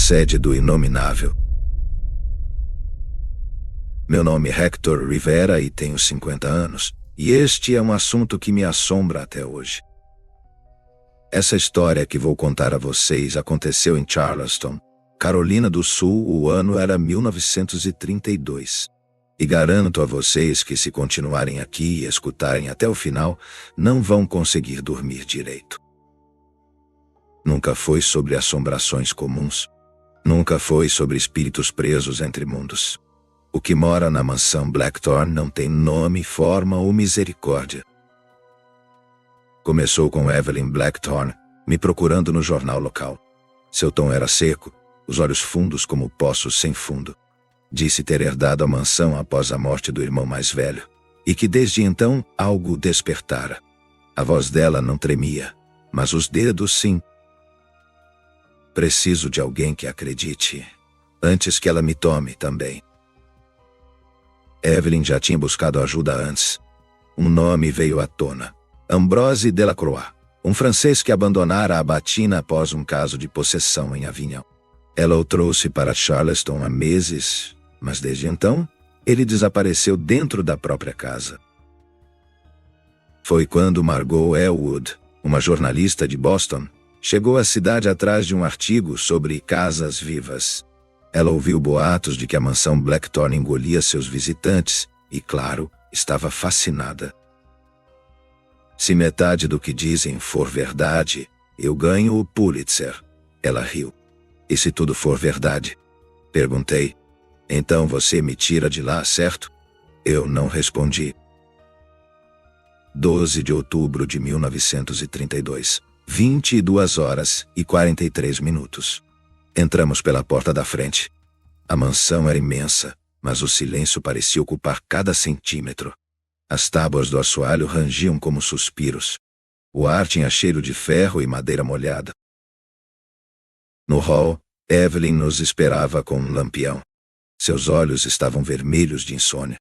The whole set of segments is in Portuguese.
sede do inominável. Meu nome é Hector Rivera e tenho 50 anos, e este é um assunto que me assombra até hoje. Essa história que vou contar a vocês aconteceu em Charleston, Carolina do Sul. O ano era 1932. E garanto a vocês que, se continuarem aqui e escutarem até o final, não vão conseguir dormir direito. Nunca foi sobre assombrações comuns. Nunca foi sobre espíritos presos entre mundos. O que mora na mansão Blackthorn não tem nome, forma ou misericórdia. Começou com Evelyn Blackthorn me procurando no jornal local. Seu tom era seco, os olhos fundos como poços sem fundo. Disse ter herdado a mansão após a morte do irmão mais velho, e que desde então algo despertara. A voz dela não tremia, mas os dedos sim. Preciso de alguém que acredite, antes que ela me tome também. Evelyn já tinha buscado ajuda antes. Um nome veio à tona: Ambrose Delacroix, um francês que abandonara a batina após um caso de possessão em Avignon. Ela o trouxe para Charleston há meses, mas desde então, ele desapareceu dentro da própria casa. Foi quando Margot Elwood, uma jornalista de Boston, chegou à cidade atrás de um artigo sobre casas vivas. Ela ouviu boatos de que a mansão Blackthorn engolia seus visitantes e, claro, estava fascinada. Se metade do que dizem for verdade, eu ganho o Pulitzer. Ela riu. E se tudo for verdade? Perguntei. Então você me tira de lá, certo? Eu não respondi. 12 de outubro de 1932, 22 horas e 43 minutos. Entramos pela porta da frente. A mansão era imensa, mas o silêncio parecia ocupar cada centímetro. As tábuas do assoalho rangiam como suspiros. O ar tinha cheiro de ferro e madeira molhada. No hall, Evelyn nos esperava com um lampião. Seus olhos estavam vermelhos de insônia.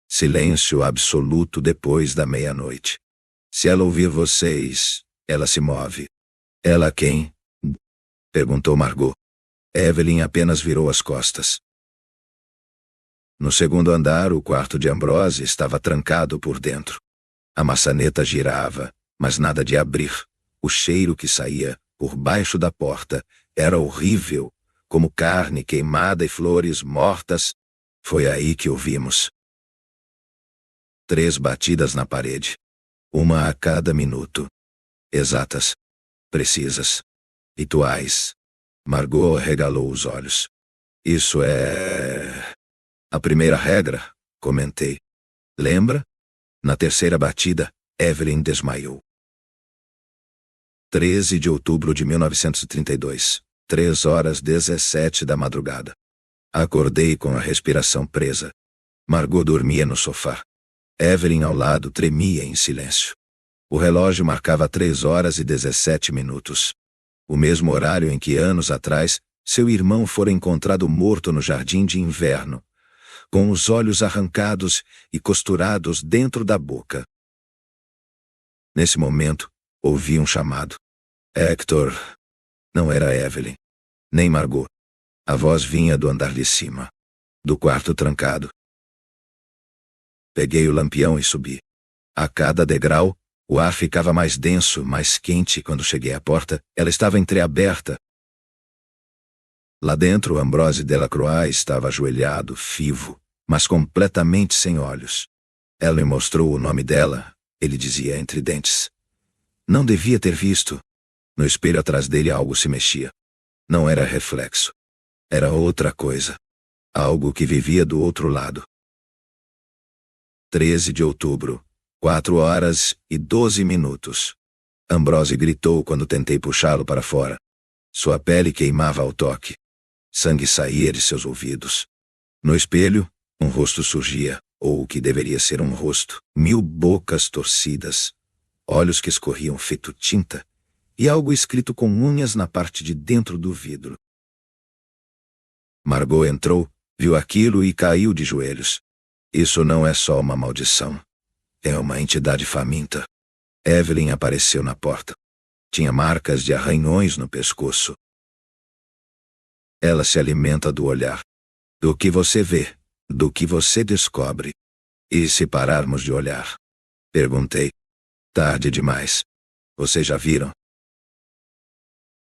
Silêncio absoluto depois da meia-noite. Se ela ouvir vocês, ela se move. Ela quem? Perguntou Margot. Evelyn apenas virou as costas. No segundo andar, o quarto de Ambrose estava trancado por dentro. A maçaneta girava, mas nada de abrir. O cheiro que saía, por baixo da porta, era horrível, como carne queimada e flores mortas. Foi aí que ouvimos 3 batidas na parede. Uma a cada minuto. Exatas. Precisas. Rituais. Margot arregalou os olhos. Isso é a primeira regra, comentei. Lembra? Na terceira batida, Evelyn desmaiou. 13 de outubro de 1932, 3h17 da madrugada. Acordei com a respiração presa. Margot dormia no sofá. Evelyn ao lado tremia em silêncio. O relógio marcava 3h17. O mesmo horário em que anos atrás, seu irmão fora encontrado morto no jardim de inverno, com os olhos arrancados e costurados dentro da boca. Nesse momento, ouvi um chamado. Hector. Não era Evelyn, nem Margot. A voz vinha do andar de cima, do quarto trancado. Peguei o lampião e subi. A cada degrau, o ar ficava mais denso, mais quente. Quando cheguei à porta, ela estava entreaberta. Lá dentro, Ambrose Delacroix estava ajoelhado, vivo, mas completamente sem olhos. Ela me mostrou o nome dela. Ele dizia entre dentes. Não devia ter visto. No espelho atrás dele algo se mexia. Não era reflexo. Era outra coisa. Algo que vivia do outro lado. 13 de outubro, 4h12. Ambrose gritou quando tentei puxá-lo para fora. Sua pele queimava ao toque. Sangue saía de seus ouvidos. No espelho, um rosto surgia, ou o que deveria ser um rosto. 1000 bocas torcidas. Olhos que escorriam feito tinta. E algo escrito com unhas na parte de dentro do vidro. Margot entrou, viu aquilo e caiu de joelhos. Isso não é só uma maldição. É uma entidade faminta. Evelyn apareceu na porta. Tinha marcas de arranhões no pescoço. Ela se alimenta do olhar. Do que você vê, do que você descobre. E se pararmos de olhar? Perguntei. Tarde demais. Vocês já viram?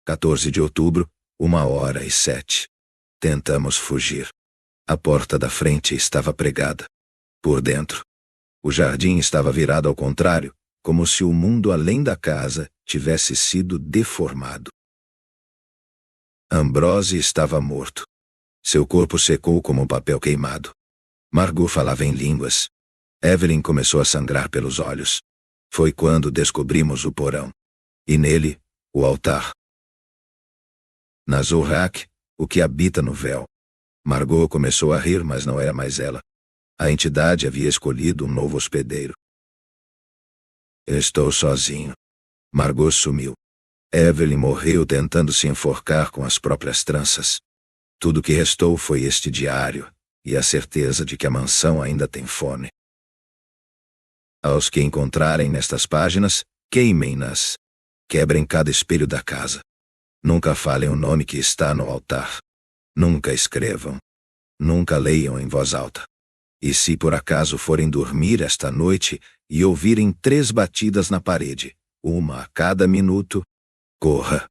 14 de outubro, 1h07. Tentamos fugir. A porta da frente estava pregada. Por dentro, o jardim estava virado ao contrário, como se o mundo além da casa tivesse sido deformado. Ambrose estava morto. Seu corpo secou como um papel queimado. Margot falava em línguas. Evelyn começou a sangrar pelos olhos. Foi quando descobrimos o porão. E nele, o altar. Nazorrak, o que habita no véu. Margot começou a rir, mas não era mais ela. A entidade havia escolhido um novo hospedeiro. Estou sozinho. Margot sumiu. Evelyn morreu tentando se enforcar com as próprias tranças. Tudo que restou foi este diário, e a certeza de que a mansão ainda tem fome. Aos que encontrarem nestas páginas, queimem-nas. Quebrem cada espelho da casa. Nunca falem o nome que está no altar. Nunca escrevam. Nunca leiam em voz alta. E se por acaso forem dormir esta noite e ouvirem 3 batidas na parede, uma a cada minuto, corra.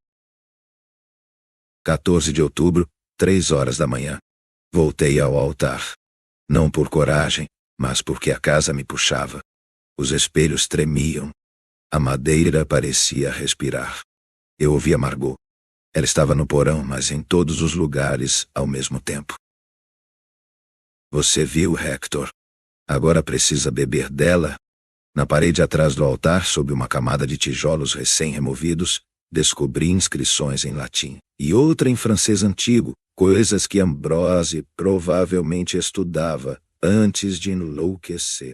14 de outubro, 3h da manhã. Voltei ao altar. Não por coragem, mas porque a casa me puxava. Os espelhos tremiam. A madeira parecia respirar. Eu ouvia Margot. Ela estava no porão, mas em todos os lugares ao mesmo tempo. Você viu, Hector? Agora precisa beber dela? Na parede atrás do altar, sob uma camada de tijolos recém-removidos, descobri inscrições em latim e outra em francês antigo, coisas que Ambrose provavelmente estudava antes de enlouquecer.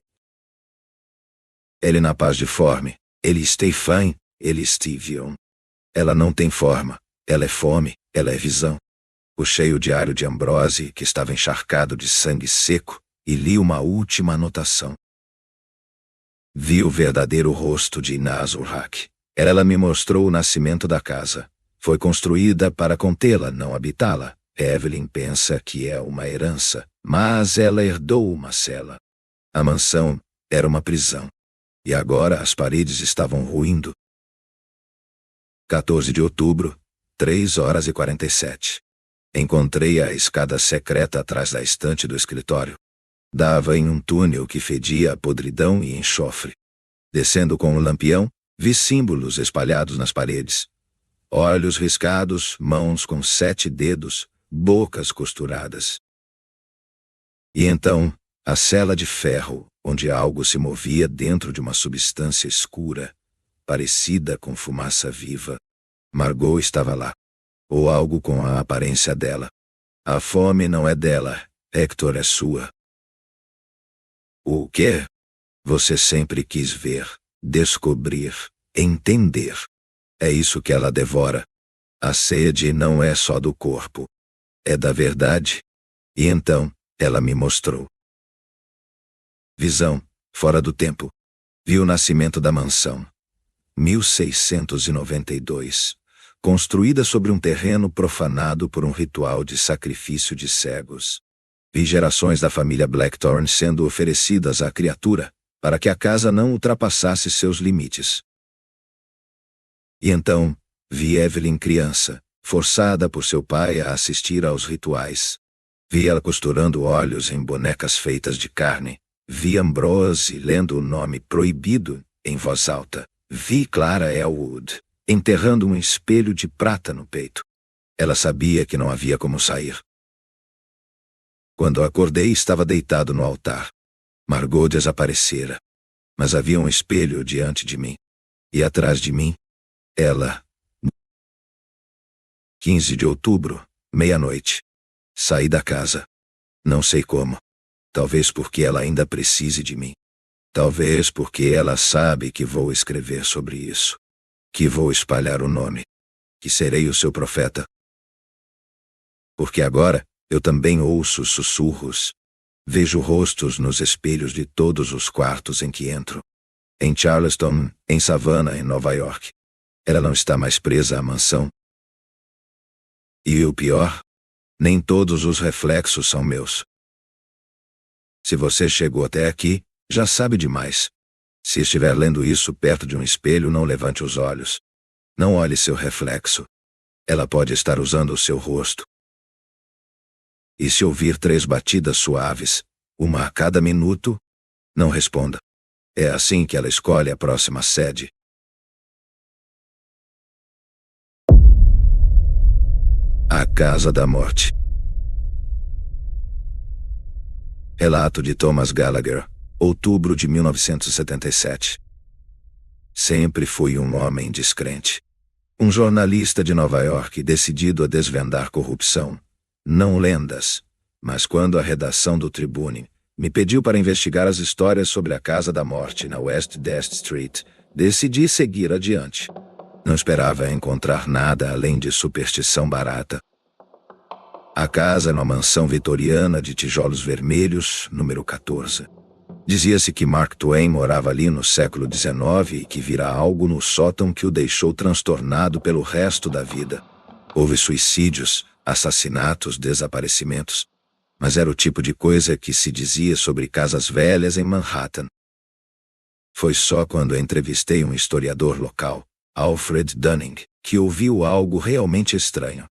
Ele na paz de forme, ele Stefan, ele Stevion. Ela não tem forma, ela é fome, ela é visão. Puxei o diário de Ambrose, que estava encharcado de sangue seco, e li uma última anotação. Vi o verdadeiro rosto de Nazorrak. Ela me mostrou o nascimento da casa. Foi construída para contê-la, não habitá-la. Evelyn pensa que é uma herança, mas ela herdou uma cela. A mansão era uma prisão. E agora as paredes estavam ruindo. 14 de outubro, 3h47. Encontrei a escada secreta atrás da estante do escritório. Dava em um túnel que fedia a podridão e enxofre. Descendo com o lampião, vi símbolos espalhados nas paredes. Olhos riscados, mãos com 7 dedos, bocas costuradas. E então, a cela de ferro, onde algo se movia dentro de uma substância escura, parecida com fumaça viva. Margot estava lá. Ou algo com a aparência dela. A fome não é dela, Hector é sua. O quê? Você sempre quis ver, descobrir, entender. É isso que ela devora. A sede não é só do corpo. É da verdade. E então, ela me mostrou. Visão, fora do tempo. Vi o nascimento da mansão. 1692. Construída sobre um terreno profanado por um ritual de sacrifício de cegos. Vi gerações da família Blackthorne sendo oferecidas à criatura, para que a casa não ultrapassasse seus limites. E então, vi Evelyn criança, forçada por seu pai a assistir aos rituais. Vi ela costurando olhos em bonecas feitas de carne. Vi Ambrose lendo o nome proibido, em voz alta. Vi Clara Elwood enterrando um espelho de prata no peito. Ela sabia que não havia como sair. Quando acordei, estava deitado no altar. Margot desaparecera. Mas havia um espelho diante de mim. E atrás de mim, ela. 15 de outubro, meia-noite. Saí da casa. Não sei como. Talvez porque ela ainda precise de mim. Talvez porque ela sabe que vou escrever sobre isso. Que vou espalhar o nome. Que serei o seu profeta. Porque agora, eu também ouço sussurros. Vejo rostos nos espelhos de todos os quartos em que entro. Em Charleston, em Savannah, em Nova York. Ela não está mais presa à mansão. E o pior? Nem todos os reflexos são meus. Se você chegou até aqui, já sabe demais. Se estiver lendo isso perto de um espelho, não levante os olhos. Não olhe seu reflexo. Ela pode estar usando o seu rosto. E se ouvir 3 batidas suaves, uma a cada minuto, não responda. É assim que ela escolhe a próxima sede. A Casa da Morte. Relato de Thomas Gallagher, outubro de 1977. Sempre fui um homem descrente. Um jornalista de Nova York decidido a desvendar corrupção. Não lendas, mas quando a redação do Tribune me pediu para investigar as histórias sobre a Casa da Morte na West Dest Street, decidi seguir adiante. Não esperava encontrar nada além de superstição barata. A casa era uma mansão vitoriana de tijolos vermelhos, número 14. Dizia-se que Mark Twain morava ali no século XIX e que vira algo no sótão que o deixou transtornado pelo resto da vida. Houve suicídios, assassinatos, desaparecimentos. Mas era o tipo de coisa que se dizia sobre casas velhas em Manhattan. Foi só quando entrevistei um historiador local, Alfred Dunning, que ouviu algo realmente estranho.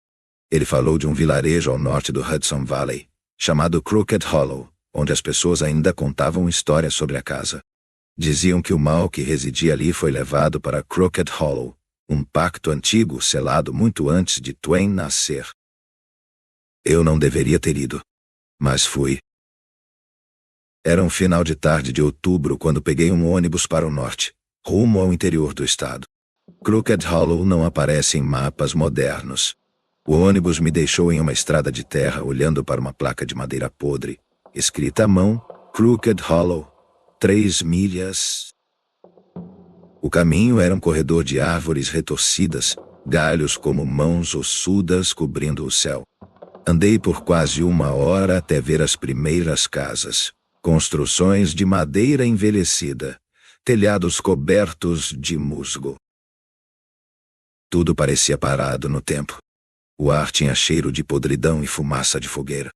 Ele falou de um vilarejo ao norte do Hudson Valley, chamado Crooked Hollow, onde as pessoas ainda contavam histórias sobre a casa. Diziam que o mal que residia ali foi levado para Crooked Hollow, um pacto antigo selado muito antes de Twain nascer. Eu não deveria ter ido, mas fui. Era um final de tarde de outubro quando peguei um ônibus para o norte, rumo ao interior do estado. Crooked Hollow não aparece em mapas modernos. O ônibus me deixou em uma estrada de terra olhando para uma placa de madeira podre, escrita à mão, Crooked Hollow, 3 milhas. O caminho era um corredor de árvores retorcidas, galhos como mãos ossudas cobrindo o céu. Andei por quase 1 hora até ver as primeiras casas, construções de madeira envelhecida, telhados cobertos de musgo. Tudo parecia parado no tempo. O ar tinha cheiro de podridão e fumaça de fogueira.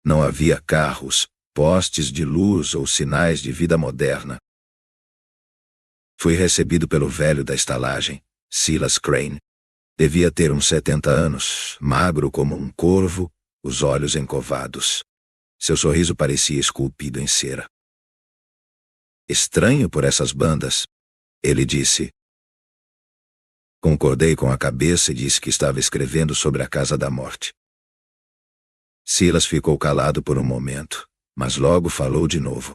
Não havia carros, postes de luz ou sinais de vida moderna. Fui recebido pelo velho da estalagem, Silas Crane. Devia ter uns 70 anos, magro como um corvo, os olhos encovados. Seu sorriso parecia esculpido em cera. Estranho por essas bandas, ele disse. Concordei com a cabeça e disse que estava escrevendo sobre a Casa da Morte. Silas ficou calado por um momento, mas logo falou de novo.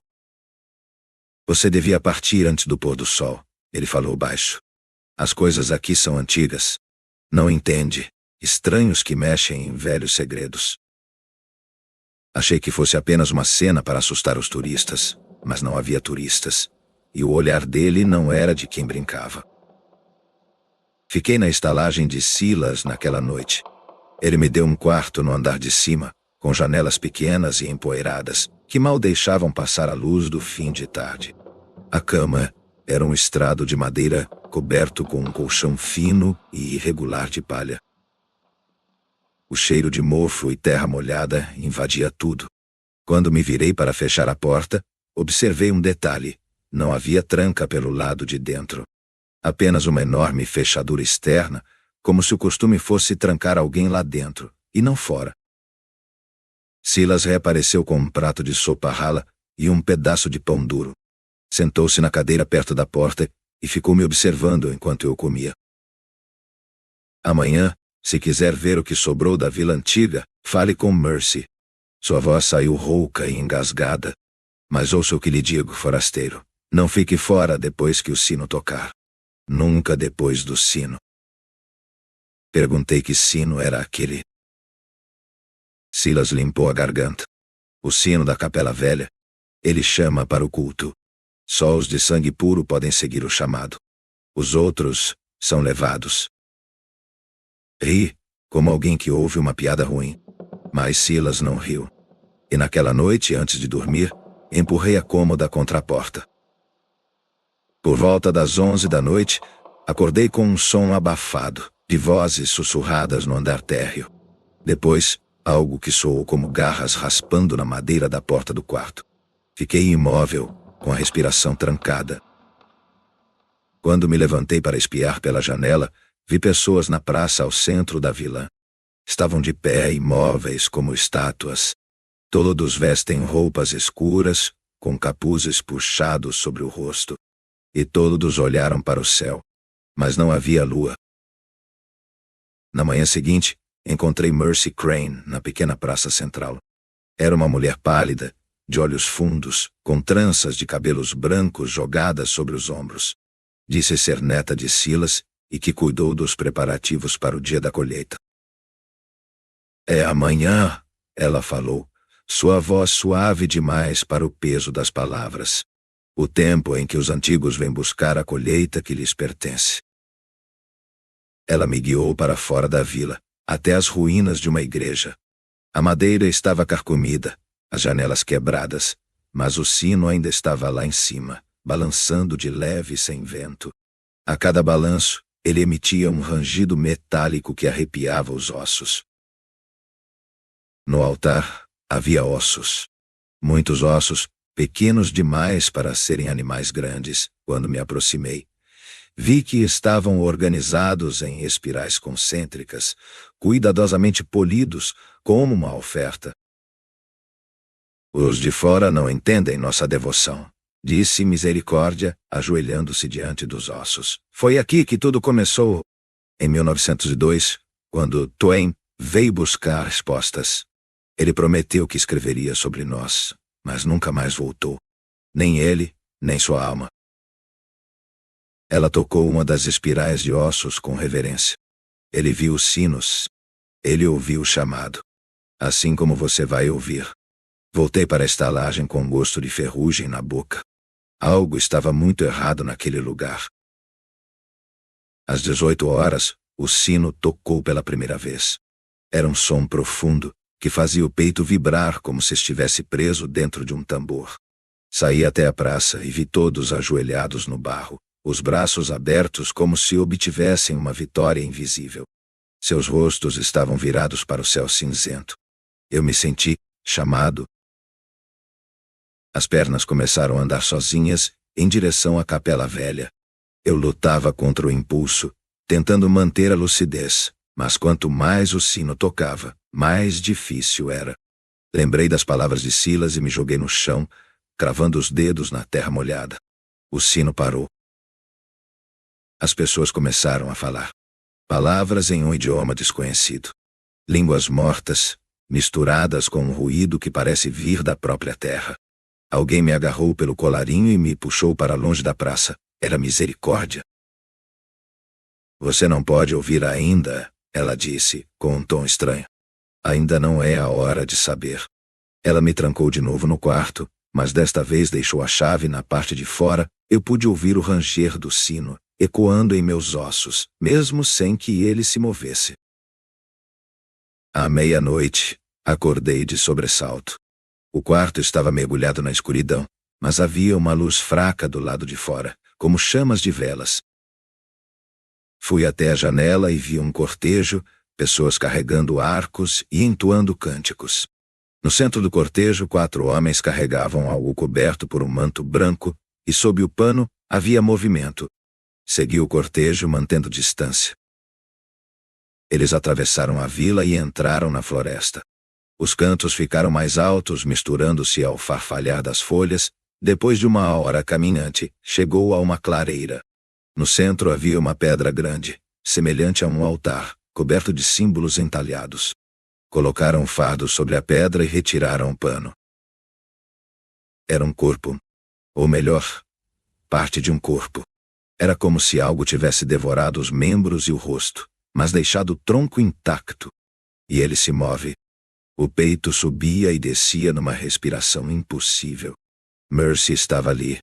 Você devia partir antes do pôr do sol, ele falou baixo. As coisas aqui são antigas. Não entende, estranhos que mexem em velhos segredos. Achei que fosse apenas uma cena para assustar os turistas, mas não havia turistas, e o olhar dele não era de quem brincava. Fiquei na estalagem de Silas naquela noite. Ele me deu um quarto no andar de cima, com janelas pequenas e empoeiradas, que mal deixavam passar a luz do fim de tarde. A cama era um estrado de madeira coberto com um colchão fino e irregular de palha. O cheiro de mofo e terra molhada invadia tudo. Quando me virei para fechar a porta, observei um detalhe: não havia tranca pelo lado de dentro. Apenas uma enorme fechadura externa, como se o costume fosse trancar alguém lá dentro, e não fora. Silas reapareceu com um prato de sopa rala e um pedaço de pão duro. Sentou-se na cadeira perto da porta e ficou me observando enquanto eu comia. Amanhã, se quiser ver o que sobrou da vila antiga, fale com Mercy. Sua voz saiu rouca e engasgada. Mas ouça o que lhe digo, forasteiro. Não fique fora depois que o sino tocar. Nunca depois do sino. Perguntei que sino era aquele. Silas limpou a garganta. O sino da capela velha. Ele chama para o culto. Só os de sangue puro podem seguir o chamado. Os outros são levados. Ri, como alguém que ouve uma piada ruim. Mas Silas não riu. E naquela noite, antes de dormir, empurrei a cômoda contra a porta. Por volta das 11 da noite, acordei com um som abafado, de vozes sussurradas no andar térreo. Depois, Algo que soou como garras raspando na madeira da porta do quarto. Fiquei imóvel, com a respiração trancada. Quando me levantei para espiar pela janela, vi pessoas na praça ao centro da vila. Estavam de pé, imóveis como estátuas. Todos vestem roupas escuras, com capuzes puxados sobre o rosto. E todos olharam para o céu, mas não havia lua. Na manhã seguinte, encontrei Mercy Crane na pequena praça central. Era uma mulher pálida, de olhos fundos, com tranças de cabelos brancos jogadas sobre os ombros. Disse ser neta de Silas e que cuidou dos preparativos para o dia da colheita. É amanhã, ela falou, sua voz suave demais para o peso das palavras. O tempo em que os antigos vêm buscar a colheita que lhes pertence. Ela me guiou para fora da vila, até as ruínas de uma igreja. A madeira estava carcomida, as janelas quebradas, mas o sino ainda estava lá em cima, balançando de leve sem vento. A cada balanço, ele emitia um rangido metálico que arrepiava os ossos. No altar, havia ossos. Muitos ossos, pequenos demais para serem animais grandes. Quando me aproximei, vi que estavam organizados em espirais concêntricas, cuidadosamente polidos, como uma oferta. Os de fora não entendem nossa devoção, disse Misericórdia, ajoelhando-se diante dos ossos. Foi aqui que tudo começou. Em 1902, quando Twain veio buscar respostas. Ele prometeu que escreveria sobre nós, mas nunca mais voltou. Nem ele, nem sua alma. Ela tocou uma das espirais de ossos com reverência. Ele viu os sinos. Ele ouviu o chamado. Assim como você vai ouvir. Voltei para a estalagem com gosto de ferrugem na boca. Algo estava muito errado naquele lugar. Às 18 horas, o sino tocou pela primeira vez. Era um som profundo, que fazia o peito vibrar como se estivesse preso dentro de um tambor. Saí até a praça e vi todos ajoelhados no barro, os braços abertos como se obtivessem uma vitória invisível. Seus rostos estavam virados para o céu cinzento. Eu me senti chamado. As pernas começaram a andar sozinhas, em direção à capela velha. Eu lutava contra o impulso, tentando manter a lucidez, mas quanto mais o sino tocava, mais difícil era. Lembrei das palavras de Silas e me joguei no chão, cravando os dedos na terra molhada. O sino parou. As pessoas começaram a falar. Palavras em um idioma desconhecido. Línguas mortas, misturadas com um ruído que parece vir da própria terra. Alguém me agarrou pelo colarinho e me puxou para longe da praça. Era Misericórdia. Você não pode ouvir ainda, ela disse, com um tom estranho. Ainda não é a hora de saber. Ela me trancou de novo no quarto, mas desta vez deixou a chave na parte de fora. Eu pude ouvir o ranger do sino, ecoando em meus ossos, mesmo sem que ele se movesse. À meia-noite, acordei de sobressalto. O quarto estava mergulhado na escuridão, mas havia uma luz fraca do lado de fora, como chamas de velas. Fui até a janela e vi um cortejo, pessoas carregando arcos e entoando cânticos. No centro do cortejo, 4 homens carregavam algo coberto por um manto branco, e sob o pano havia movimento. Segui o cortejo mantendo distância. Eles atravessaram a vila e entraram na floresta. Os cantos ficaram mais altos, misturando-se ao farfalhar das folhas. Depois de uma hora caminhante, chegou a uma clareira. No centro havia uma pedra grande, semelhante a um altar, coberto de símbolos entalhados. Colocaram o fardo sobre a pedra e retiraram o pano. Era um corpo. Ou melhor, parte de um corpo. Era como se algo tivesse devorado os membros e o rosto, mas deixado o tronco intacto. E ele se move. O peito subia e descia numa respiração impossível. Mercy estava ali.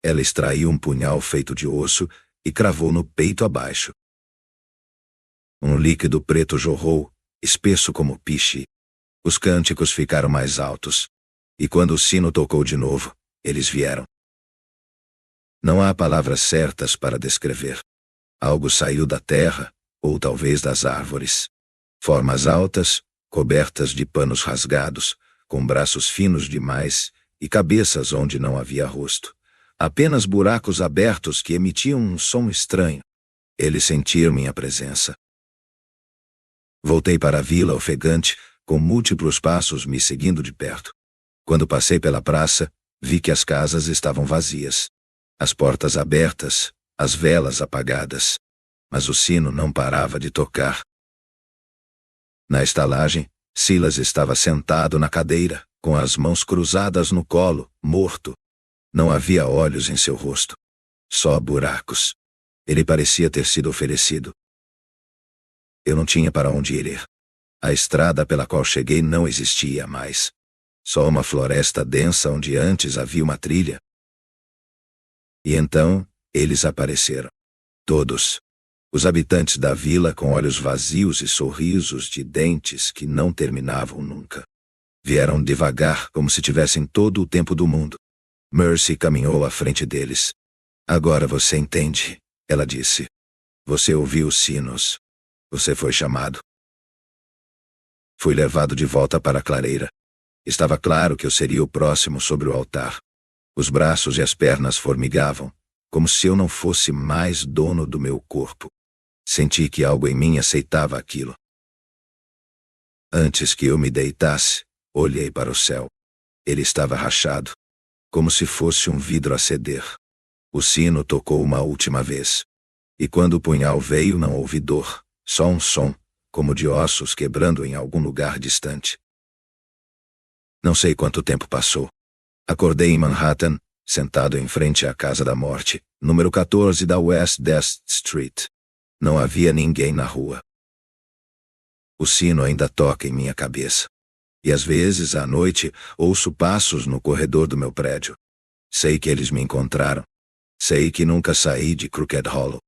Ela extraiu um punhal feito de osso e cravou no peito abaixo. Um líquido preto jorrou, espesso como piche. Os cânticos ficaram mais altos. E quando o sino tocou de novo, eles vieram. Não há palavras certas para descrever. Algo saiu da terra, ou talvez das árvores. Formas altas, cobertas de panos rasgados, com braços finos demais e cabeças onde não havia rosto. Apenas buracos abertos que emitiam um som estranho. Eles sentiram minha presença. Voltei para a vila ofegante, com múltiplos passos me seguindo de perto. Quando passei pela praça, vi que as casas estavam vazias. As portas abertas, as velas apagadas. Mas o sino não parava de tocar. Na estalagem, Silas estava sentado na cadeira, com as mãos cruzadas no colo, morto. Não havia olhos em seu rosto. Só buracos. Ele parecia ter sido oferecido. Eu não tinha para onde ir. A estrada pela qual cheguei não existia mais. Só uma floresta densa onde antes havia uma trilha. E então, eles apareceram. Todos. Os habitantes da vila com olhos vazios e sorrisos de dentes que não terminavam nunca. Vieram devagar, como se tivessem todo o tempo do mundo. Mercy caminhou à frente deles. Agora você entende, ela disse. Você ouviu os sinos. Você foi chamado. Fui levado de volta para a clareira. Estava claro que eu seria o próximo sobre o altar. Os braços e as pernas formigavam, como se eu não fosse mais dono do meu corpo. Senti que algo em mim aceitava aquilo. Antes que eu me deitasse, olhei para o céu. Ele estava rachado, como se fosse um vidro a ceder. O sino tocou uma última vez. E quando o punhal veio, não houve dor, só um som, como de ossos quebrando em algum lugar distante. Não sei quanto tempo passou. Acordei em Manhattan, sentado em frente à Casa da Morte, número 14 da West 10th Street. Não havia ninguém na rua. O sino ainda toca em minha cabeça. E às vezes, à noite, ouço passos no corredor do meu prédio. Sei que eles me encontraram. Sei que nunca saí de Crooked Hollow.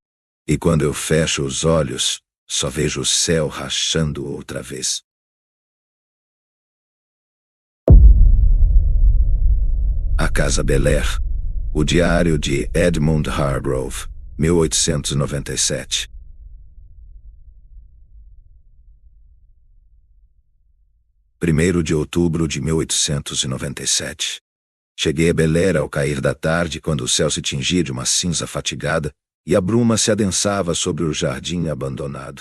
E quando eu fecho os olhos, só vejo o céu rachando outra vez. A Casa Bel Air. O Diário de Edmund Hargrove, 1897. 1º de outubro de 1897. Cheguei a Bel Air ao cair da tarde, quando o céu se tingia de uma cinza fatigada e a bruma se adensava sobre o jardim abandonado.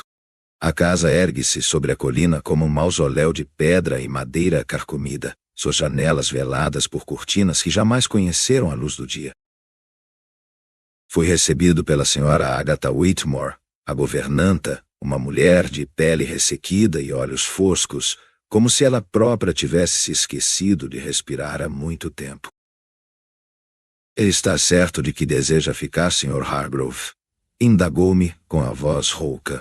A casa ergue-se sobre a colina como um mausoléu de pedra e madeira carcomida, suas janelas veladas por cortinas que jamais conheceram a luz do dia. Fui recebido pela senhora Agatha Whitmore, a governanta, uma mulher de pele ressequida e olhos foscos, como se ela própria tivesse se esquecido de respirar há muito tempo. Está certo de que deseja ficar, Sr. Hargrove? Indagou-me com a voz rouca.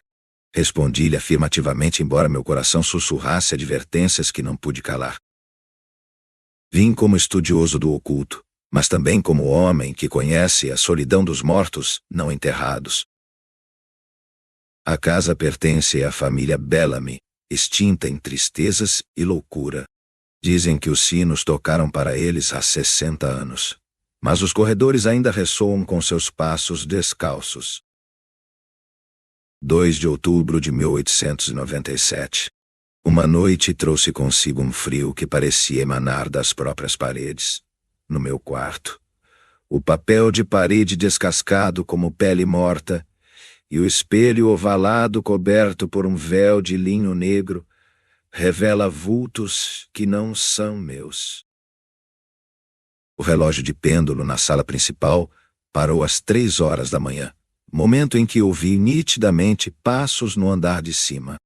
Respondi-lhe afirmativamente, embora meu coração sussurrasse advertências que não pude calar. Vim como estudioso do oculto, mas também como homem que conhece a solidão dos mortos não enterrados. A casa pertence à família Bellamy, extinta em tristezas e loucura. Dizem que os sinos tocaram para eles há 60 anos, mas os corredores ainda ressoam com seus passos descalços. 2 de outubro de 1897. Uma noite trouxe consigo um frio que parecia emanar das próprias paredes. No meu quarto, o papel de parede descascado como pele morta e o espelho ovalado coberto por um véu de linho negro revela vultos que não são meus. O relógio de pêndulo na sala principal parou às 3 horas da manhã, momento em que ouvi nitidamente passos no andar de cima.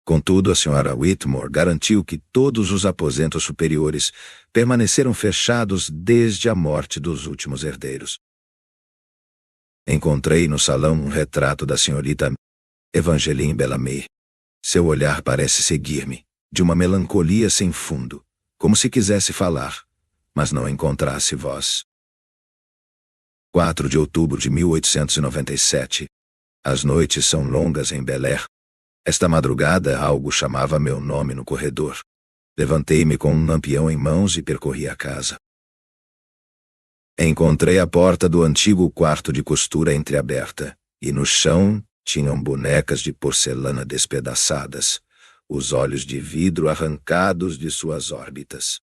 Contudo, a senhora Whitmore garantiu que todos os aposentos superiores permaneceram fechados desde a morte dos últimos herdeiros. Encontrei no salão um retrato da senhorita Evangeline Bellamy. Seu olhar parece seguir-me, de uma melancolia sem fundo, como se quisesse falar, mas não encontrasse voz. 4 de outubro de 1897. As noites são longas em Bel Air. Esta madrugada algo chamava meu nome no corredor. Levantei-me com um lampião em mãos e percorri a casa. Encontrei a porta do antigo quarto de costura entreaberta, e no chão tinham bonecas de porcelana despedaçadas, os olhos de vidro arrancados de suas órbitas.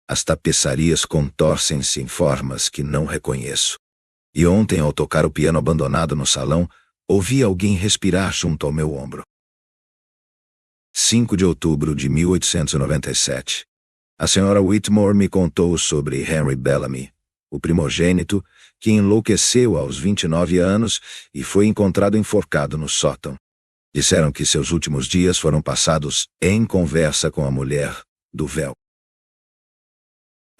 As tapeçarias contorcem-se em formas que não reconheço. E ontem, ao tocar o piano abandonado no salão, ouvi alguém respirar junto ao meu ombro. 5 de outubro de 1897. A senhora Whitmore me contou sobre Henry Bellamy, o primogênito, que enlouqueceu aos 29 anos e foi encontrado enforcado no sótão. Disseram que seus últimos dias foram passados em conversa com a mulher do véu.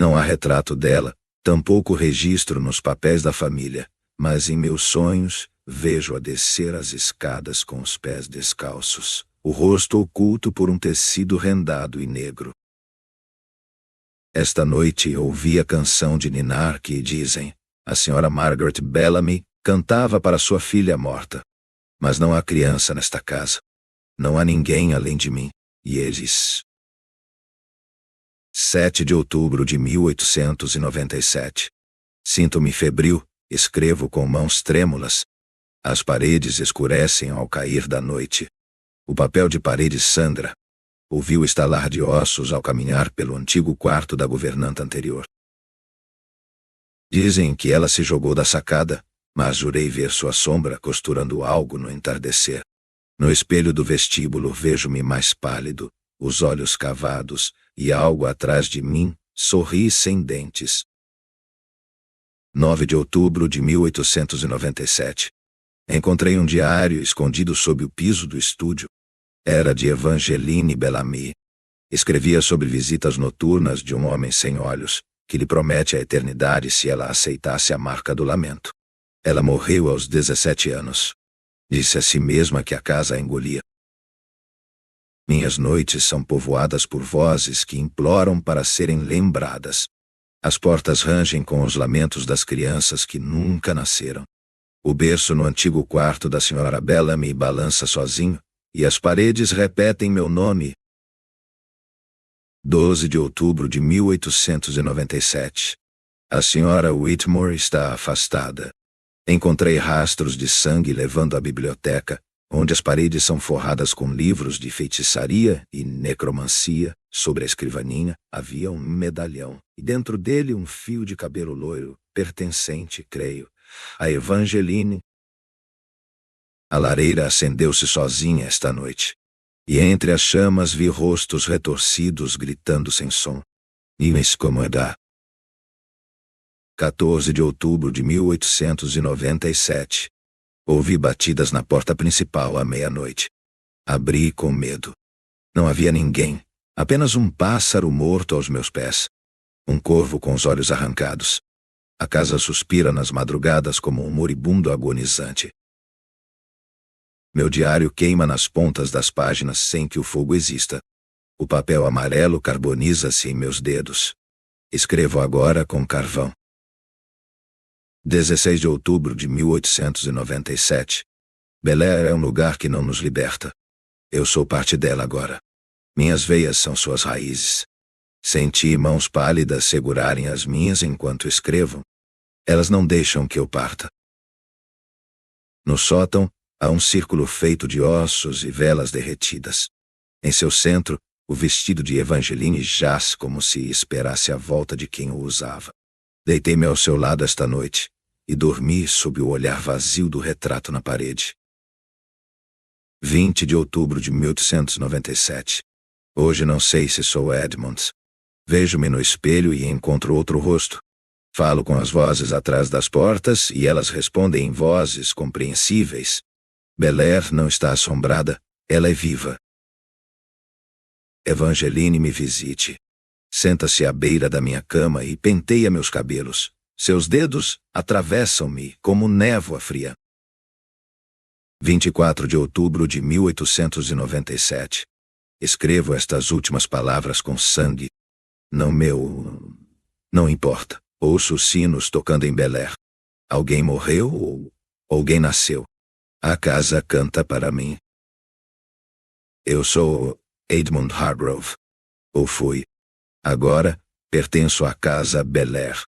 Não há retrato dela, tampouco registro nos papéis da família, mas em meus sonhos vejo-a descer as escadas com os pés descalços, o rosto oculto por um tecido rendado e negro. Esta noite ouvi a canção de ninar que, dizem, a senhora Margaret Bellamy cantava para sua filha morta. Mas não há criança nesta casa. Não há ninguém além de mim, e eles... 7 de outubro de 1897. Sinto-me febril, escrevo com mãos trêmulas. As paredes escurecem ao cair da noite. O papel de parede sangra. Ouvi o estalar de ossos ao caminhar pelo antigo quarto da governanta anterior. Dizem que ela se jogou da sacada, mas jurei ver sua sombra costurando algo no entardecer. No espelho do vestíbulo vejo-me mais pálido, os olhos cavados, e algo atrás de mim sorri sem dentes. 9 de outubro de 1897. Encontrei um diário escondido sob o piso do estúdio. Era de Evangeline Bellamy. Escrevia sobre visitas noturnas de um homem sem olhos, que lhe promete a eternidade se ela aceitasse a marca do lamento. Ela morreu aos 17 anos. Disse a si mesma que a casa a engolia. Minhas noites são povoadas por vozes que imploram para serem lembradas. As portas rangem com os lamentos das crianças que nunca nasceram. O berço no antigo quarto da senhora Bellamy balança sozinho, e as paredes repetem meu nome. 12 de outubro de 1897. A senhora Whitmore está afastada. Encontrei rastros de sangue levando à biblioteca, onde as paredes são forradas com livros de feitiçaria e necromancia. Sobre a escrivaninha havia um medalhão, e dentro dele um fio de cabelo loiro, pertencente, creio, a Evangeline. A lareira acendeu-se sozinha esta noite, e entre as chamas vi rostos retorcidos gritando sem som. E me incomodar. 14 de outubro de 1897. Ouvi batidas na porta principal à meia-noite. Abri com medo. Não havia ninguém, apenas um pássaro morto aos meus pés. Um corvo com os olhos arrancados. A casa suspira nas madrugadas como um moribundo agonizante. Meu diário queima nas pontas das páginas sem que o fogo exista. O papel amarelo carboniza-se em meus dedos. Escrevo agora com carvão. 16 de outubro de 1897. Bel Air é um lugar que não nos liberta. Eu sou parte dela agora. Minhas veias são suas raízes. Senti mãos pálidas segurarem as minhas enquanto escrevo. Elas não deixam que eu parta. No sótão, há um círculo feito de ossos e velas derretidas. Em seu centro, o vestido de Evangeline jaz como se esperasse a volta de quem o usava. Deitei-me ao seu lado esta noite e dormi sob o olhar vazio do retrato na parede. 20 de outubro de 1897. Hoje não sei se sou Edmund. Vejo-me no espelho e encontro outro rosto. Falo com as vozes atrás das portas e elas respondem em vozes compreensíveis. Bel Air não está assombrada, ela é viva. Evangeline me visite. Senta-se à beira da minha cama e penteia meus cabelos. Seus dedos atravessam-me como névoa fria. 24 de outubro de 1897. Escrevo estas últimas palavras com sangue. Não importa. Ouço os sinos tocando em Bel Air. Alguém morreu ou alguém nasceu. A casa canta para mim. Eu sou Edmund Hargrove. Ou fui. Agora, pertenço à casa Bel Air.